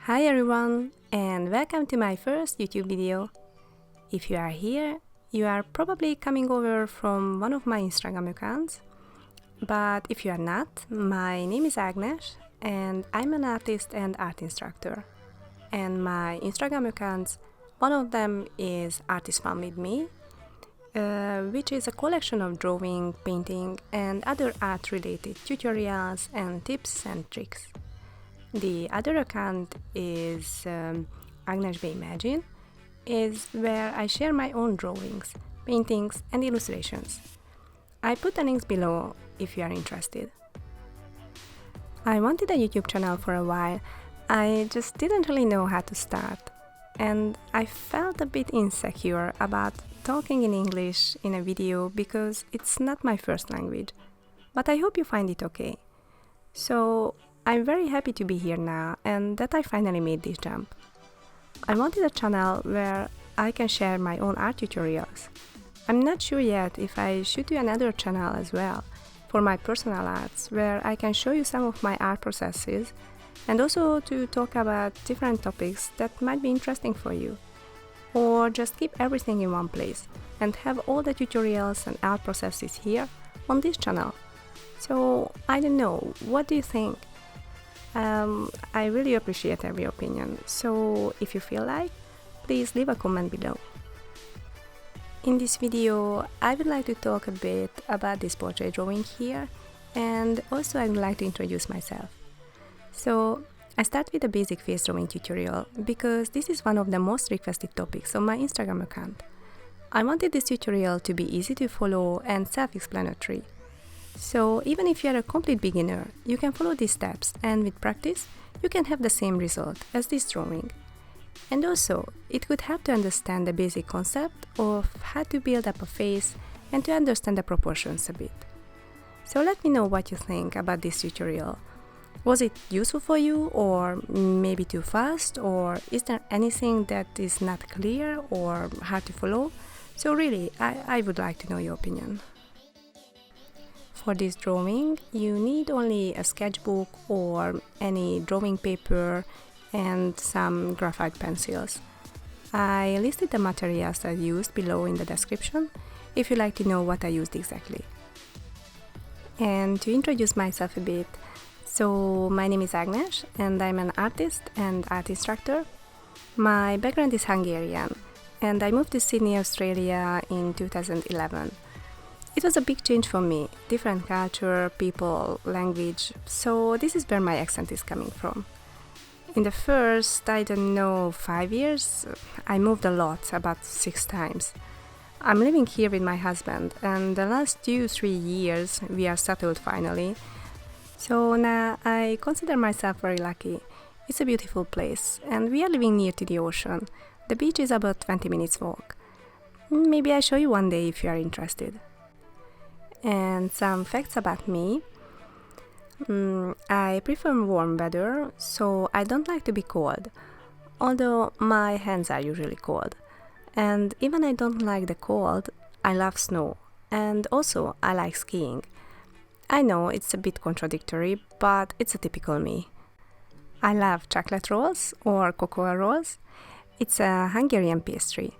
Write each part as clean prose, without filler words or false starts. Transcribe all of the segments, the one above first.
Hi everyone, and welcome to my first YouTube video. If you are here, you are probably coming over from one of my Instagram accounts. But if you are not, my name is Agnes, and I'm an artist and art instructor. And my Instagram accounts, one of them is Artist Fun with Me, which is a collection of drawing, painting, and other art-related tutorials and tips and tricks. The other account is Agnes Bay Imagine, is where I share my own drawings, paintings, and illustrations. I put the links below if you are interested. I wanted a YouTube channel for a while. I just didn't really know how to start, and I felt a bit insecure about talking in English in a video because it's not my first language. But I hope you find it okay. So I'm very happy to be here now and that I finally made this jump. I wanted a channel where I can share my own art tutorials. I'm not sure yet if I should do another channel as well for my personal arts where I can show you some of my art processes and also to talk about different topics that might be interesting for you. Or just keep everything in one place and have all the tutorials and art processes here on this channel. So I don't know, what do you think? I really appreciate every opinion, so if you feel like, please leave a comment below. In this video, I would like to talk a bit about this portrait drawing here, and also I would like to introduce myself. So, I start with a basic face drawing tutorial, because this is one of the most requested topics on my Instagram account. I wanted this tutorial to be easy to follow and self-explanatory. So even if you are a complete beginner, you can follow these steps and with practice, you can have the same result as this drawing. And also, it could help to understand the basic concept of how to build up a face and to understand the proportions a bit. So let me know what you think about this tutorial. Was it useful for you, or maybe too fast, or is there anything that is not clear or hard to follow? So really, I would like to know your opinion. For this drawing, you need only a sketchbook or any drawing paper and some graphite pencils. I listed the materials I used below in the description if you'd like to know what I used exactly. And to introduce myself a bit, so my name is Agnes and I'm an artist and art instructor. My background is Hungarian and I moved to Sydney, Australia in 2011. It was a big change for me, different culture, people, language, so this is where my accent is coming from. In the first, 5 years, I moved a lot, about 6 times. I'm living here with my husband, and the last 2-3 years we are settled finally. So now I consider myself very lucky. It's a beautiful place, and we are living near to the ocean. The beach is about 20 minutes walk. Maybe I'll show you one day if you are interested. And some facts about me. I prefer warm weather, so I don't like to be cold, although my hands are usually cold. And even I don't like the cold, I love snow, and also I like skiing. I know it's a bit contradictory, but it's a typical me. I love chocolate rolls or cocoa rolls. It's a Hungarian pastry.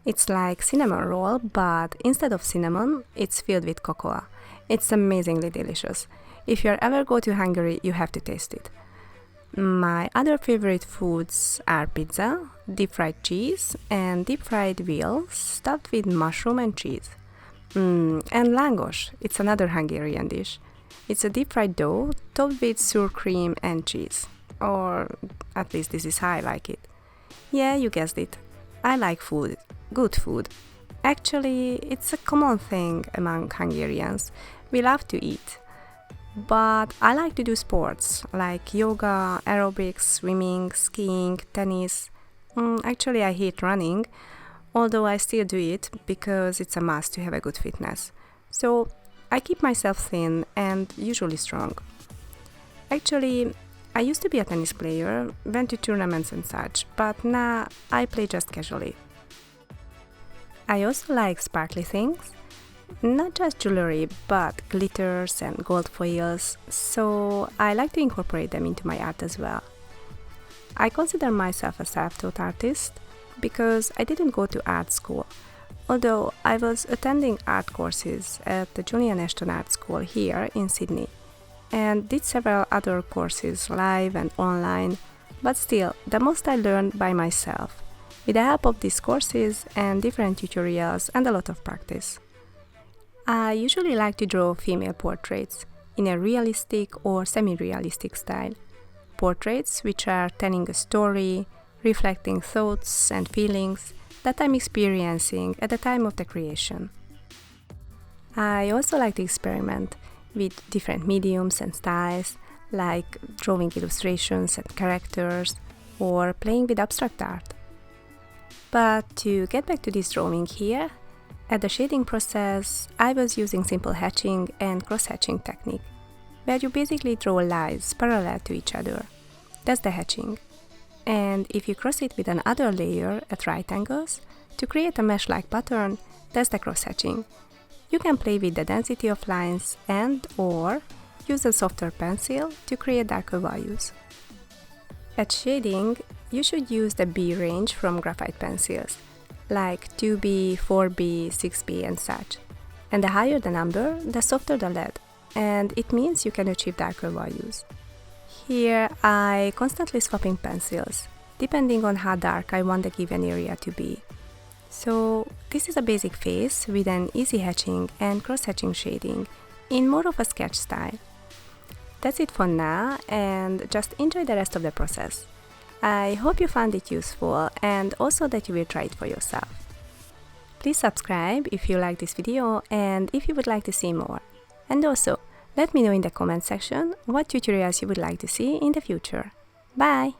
It's like cinnamon roll, but instead of cinnamon, it's filled with cocoa. It's amazingly delicious. If you ever go to Hungary, you have to taste it. My other favorite foods are pizza, deep fried cheese, and deep fried veal stuffed with mushroom and cheese. And langos, it's another Hungarian dish. It's a deep fried dough topped with sour cream and cheese. Or at least this is how I like it. Yeah, you guessed it. I like food. Good food. Actually, it's a common thing among Hungarians. We love to eat. But I like to do sports like yoga, aerobics, swimming, skiing, tennis. Actually, I hate running, although I still do it because it's a must to have a good fitness. So I keep myself thin and usually strong. Actually, I used to be a tennis player, went to tournaments and such, but now I play just casually. I also like sparkly things, not just jewelry, but glitters and gold foils, so I like to incorporate them into my art as well. I consider myself a self-taught artist because I didn't go to art school, although I was attending art courses at the Julian Ashton Art School here in Sydney and did several other courses live and online, but still, the most I learned by myself, with the help of these courses and different tutorials and a lot of practice. I usually like to draw female portraits in a realistic or semi-realistic style. Portraits which are telling a story, reflecting thoughts and feelings that I'm experiencing at the time of the creation. I also like to experiment with different mediums and styles, like drawing illustrations and characters, or playing with abstract art. But to get back to this drawing here, at the shading process, I was using simple hatching and cross-hatching technique, where you basically draw lines parallel to each other. That's the hatching. And if you cross it with another layer at right angles, to create a mesh-like pattern, that's the cross-hatching. You can play with the density of lines and/or use a softer pencil to create darker values. At shading, you should use the B range from graphite pencils, like 2B, 4B, 6B and such. And the higher the number, the softer the lead, and it means you can achieve darker values. Here, I constantly swapping pencils, depending on how dark I want the given area to be. So, this is a basic face with an easy hatching and cross-hatching shading in more of a sketch style. That's it for now, and just enjoy the rest of the process. I hope you found it useful and also that you will try it for yourself. Please subscribe if you like this video and if you would like to see more. And also, let me know in the comment section what tutorials you would like to see in the future. Bye!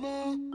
More.